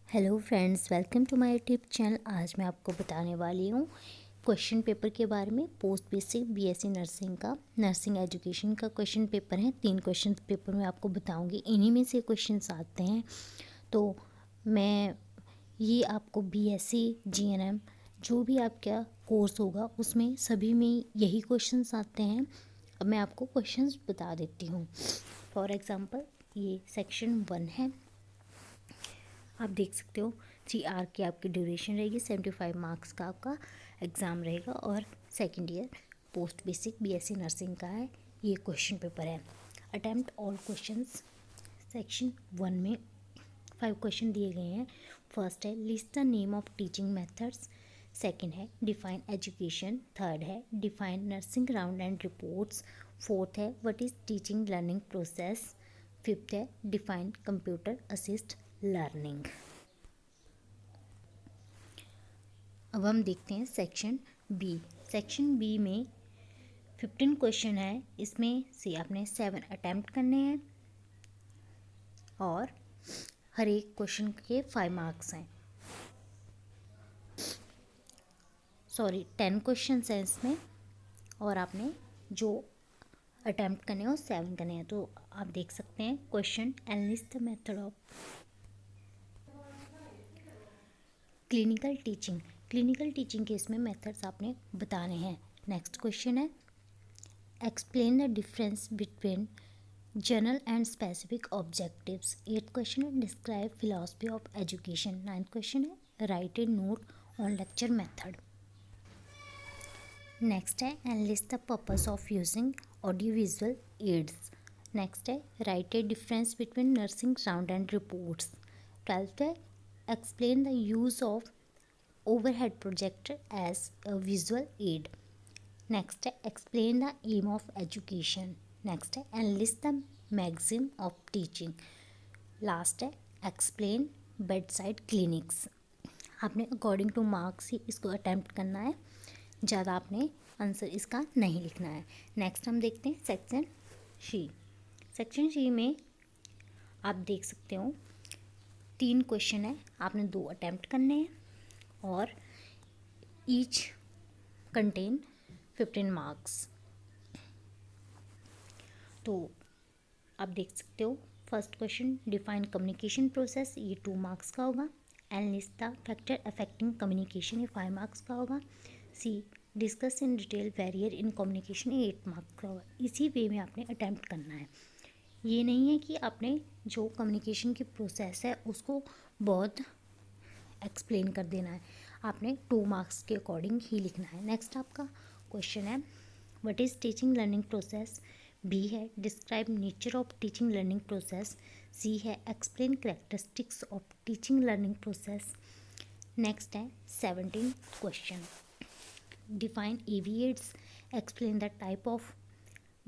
Hello friends, welcome to my YouTube channel. आज मैं आपको बताने वाली हूँ क्वेश्चन पेपर के बारे में। पोस्ट बेसिक बीएससी नर्सिंग का नर्सिंग एजुकेशन का क्वेश्चन पेपर है। 3 क्वेश्चन पेपर मैं आपको बताऊंगी, इन्हीं में से क्वेश्चंस आते हैं। तो मैं ये आपको बीएससी जीएनएम जो भी आपका कोर्स होगा उसमें सभी में यही क्वेश्चंस आते हैं। अब मैं आपको क्वेश्चंस बता देती हूँ। फॉर एग्ज़ाम्पल ये सेक्शन 1 है, आप देख सकते हो। 3 आवर की आपकी ड्यूरेशन रहेगी, 75 मार्क्स का आपका एग्ज़ाम रहेगा और second year post basic BSc nursing का है। ये क्वेश्चन पेपर है। Attempt all questions. सेक्शन 1 में 5 क्वेश्चन दिए गए हैं। फर्स्ट है list the name of teaching methods. Second है डिफाइन एजुकेशन। थर्ड है define nursing round and reports. Fourth है what is teaching learning process. Fifth है डिफाइन कंप्यूटर असिस्ट लर्निंग। अब हम देखते हैं सेक्शन बी। सेक्शन बी में 15 क्वेश्चन है। इसमें से आपने 7 अटैम्प्ट करने हैं और हर एक क्वेश्चन के 5 मार्क्स हैं। 10 क्वेश्चन हैं इसमें और आपने जो अटैम्प्ट करने हैं वो 7 करने हैं। तो आप देख सकते हैं question analyst the method of clinical teaching के इसमें मेथड्स आपने बताने हैं। नेक्स्ट क्वेश्चन है explain the difference between general and specific objectives. 8th question है describe philosophy of education. 9th question है write a note on lecture method. Next है enlist the purpose of using audio visual aids. Next है write a difference between nursing sound and reports. 12th है explain the use of overhead projector as a visual aid. Next है explain the aim of education. Next है enlist the maxim of teaching. Last है explain bedside clinics. आपने according two marks ही इसको attempt करना है, ज़्यादा आपने आंसर इसका नहीं लिखना है। नेक्स्ट हम देखते हैं सेक्शन सी। सेक्शन सी में आप देख सकते हो 3 क्वेश्चन है, आपने 2 अटैम्प्ट करने हैं और ईच कंटेन 15 मार्क्स। तो आप देख सकते हो first question define communication process, ये 2 मार्क्स का होगा। Analyst the factor affecting communication, ये 5 मार्क्स का होगा। C discuss in detail barrier in communication, ये 8 मार्क्स का होगा। इसी वे में आपने अटैम्प्ट करना है। ये नहीं है कि आपने जो कम्युनिकेशन की प्रोसेस है उसको बहुत एक्सप्लेन कर देना है, आपने 2 मार्क्स के अकॉर्डिंग ही लिखना है। नेक्स्ट आपका क्वेश्चन है what is teaching learning process. B है describe nature of teaching learning process. C है explain characteristics of teaching learning process. Next है 17 question define AV aids, explain the type of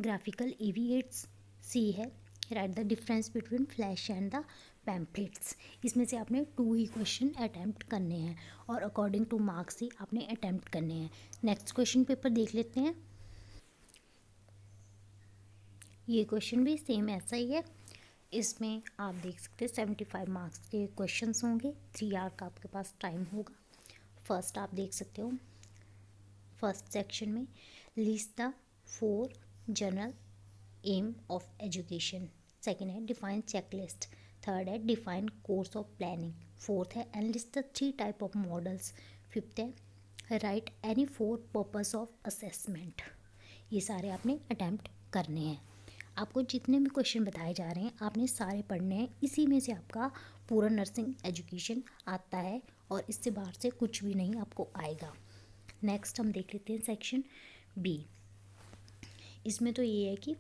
graphical AV aids. C है write the difference between flash and the pamphlets. इसमें से आपने 2 ही question attempt करने हैं और according two marks ही आपने अटैम्प्ट करने हैं। नेक्स्ट क्वेश्चन पेपर देख लेते हैं। ये क्वेश्चन भी सेम ऐसा ही है। इसमें आप देख सकते हैं 75 मार्क्स के क्वेश्चंस होंगे। 3 आवर का आपके पास टाइम होगा। फर्स्ट आप देख सकते हो फर्स्ट सेक्शन में list the 4 general aim of education. Second है डिफाइन चेकलिस्ट। थर्ड है define course of planning. Fourth है enlist the 3 type of models. Fifth है write any 4 purpose of assessment. ये सारे आपने अटैम्प्ट करने हैं। आपको जितने भी क्वेश्चन बताए जा रहे हैं आपने सारे पढ़ने हैं। इसी में से आपका पूरा नर्सिंग एजुकेशन आता है और इससे बाहर से कुछ भी नहीं आपको आएगा। नेक्स्ट हम देख लेते हैं सेक्शन बी। इसमें तो ये है कि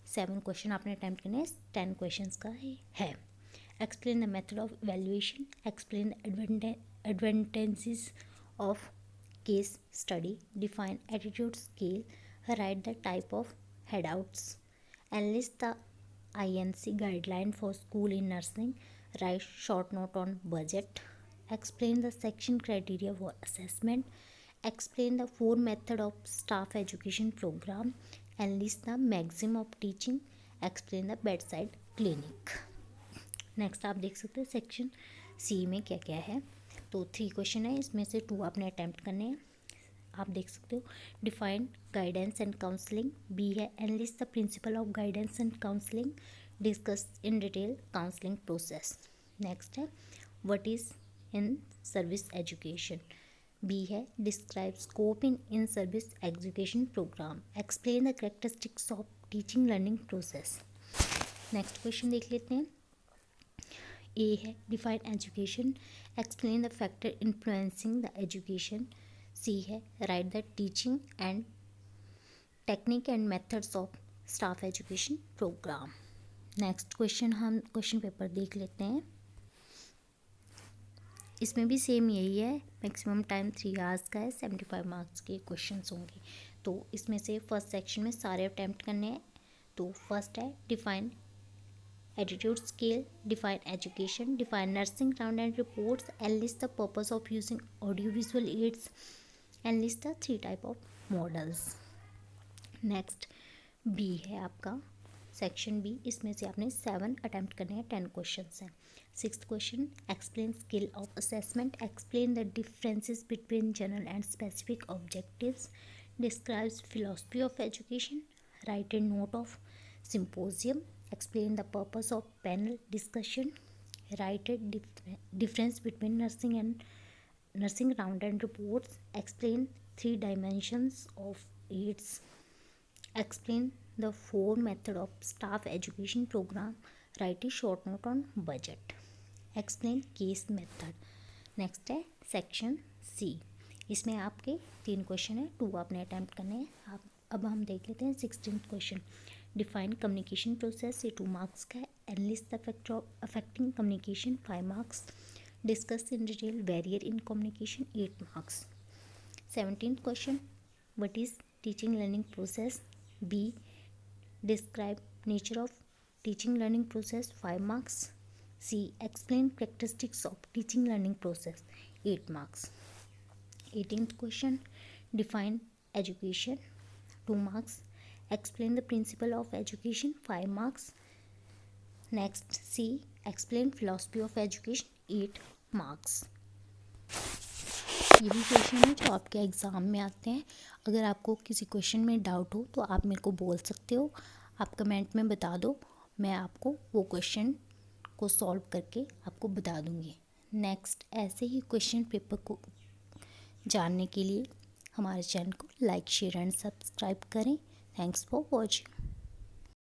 7 क्वेश्चन आपने अटैम्प्ट करने हैं, 10 क्वेश्चन का है। Explain the method of evaluation, explain the advantages of case study, define attitude scale, right the type of handouts, analyst the INC guideline for school in nursing, write short note on budget, explain the section criteria for assessment, explain the 4 method of staff education program, and list the maximum of teaching, explain the bedside clinic. Next आप देख सकते हो section C में क्या क्या है। तो 3 question है, इसमें से 2 आपने अटैम्प्ट करने हैं। आप देख सकते हो define guidance and counselling, B है enlist the principle of guidance and counselling, discuss in detail counselling process. Next है what is in service education, B है describe scope in service education programme, explain the characteristics of teaching learning process. Next question देख लेते हैं। A है define education, explain the factor influencing the education, C है write the teaching and technique and methods of staff education program. Next question हम question paper देख लेते हैं। इसमें भी सेम यही है, मैक्सिमम टाइम 3 आवर्स का है, 75 मार्क्स के क्वेश्चंस होंगे। तो इसमें से फर्स्ट सेक्शन में सारे अटैम्प्ट करने हैं। तो फर्स्ट है define attitude scale, define education, define nursing round and reports, and list the purpose of using audio visual aids, and list the 3 type of models. Next B है आपका section B, इसमें से आपने 7 attempt करने हैं, 10 questions हैं। 6th question explain skill of assessment, explain the differences between general and specific objectives, describes philosophy of education, right a note of symposium, explain the purpose of panel discussion, write a difference between nursing round and reports, explain 3 dimensions of aids, explain the 4 method of staff education program, write a short note on budget, explain case method। Next है section C, इसमें आपके 3 question है, 2 आपने attempt करने हैं। अब हम देख लेते हैं 16th question. Define communication process, ये 2 मार्क्स का है। Analyst the factor of affecting communication, 5 marks. Discuss in detail barrier in communication, 8 marks. 17th question what is teaching learning process, B describe nature of teaching learning process, 5 marks. C explain characteristics of teaching learning process, 8 marks. 18th question define education, 2 marks. Explain the principle of education, 5 marks. Next C explain philosophy of education, 8 marks। यही question है जो आपके exam में आते हैं। अगर आपको किसी क्वेश्चन में डाउट हो तो आप मेरे को बोल सकते हो, आप कमेंट में बता दो, मैं आपको वो क्वेश्चन को सॉल्व करके आपको बता दूँगी। नेक्स्ट ऐसे ही क्वेश्चन पेपर को जानने के लिए हमारे चैनल को लाइक शेयर एंड सब्सक्राइब करें। Thanks for watching.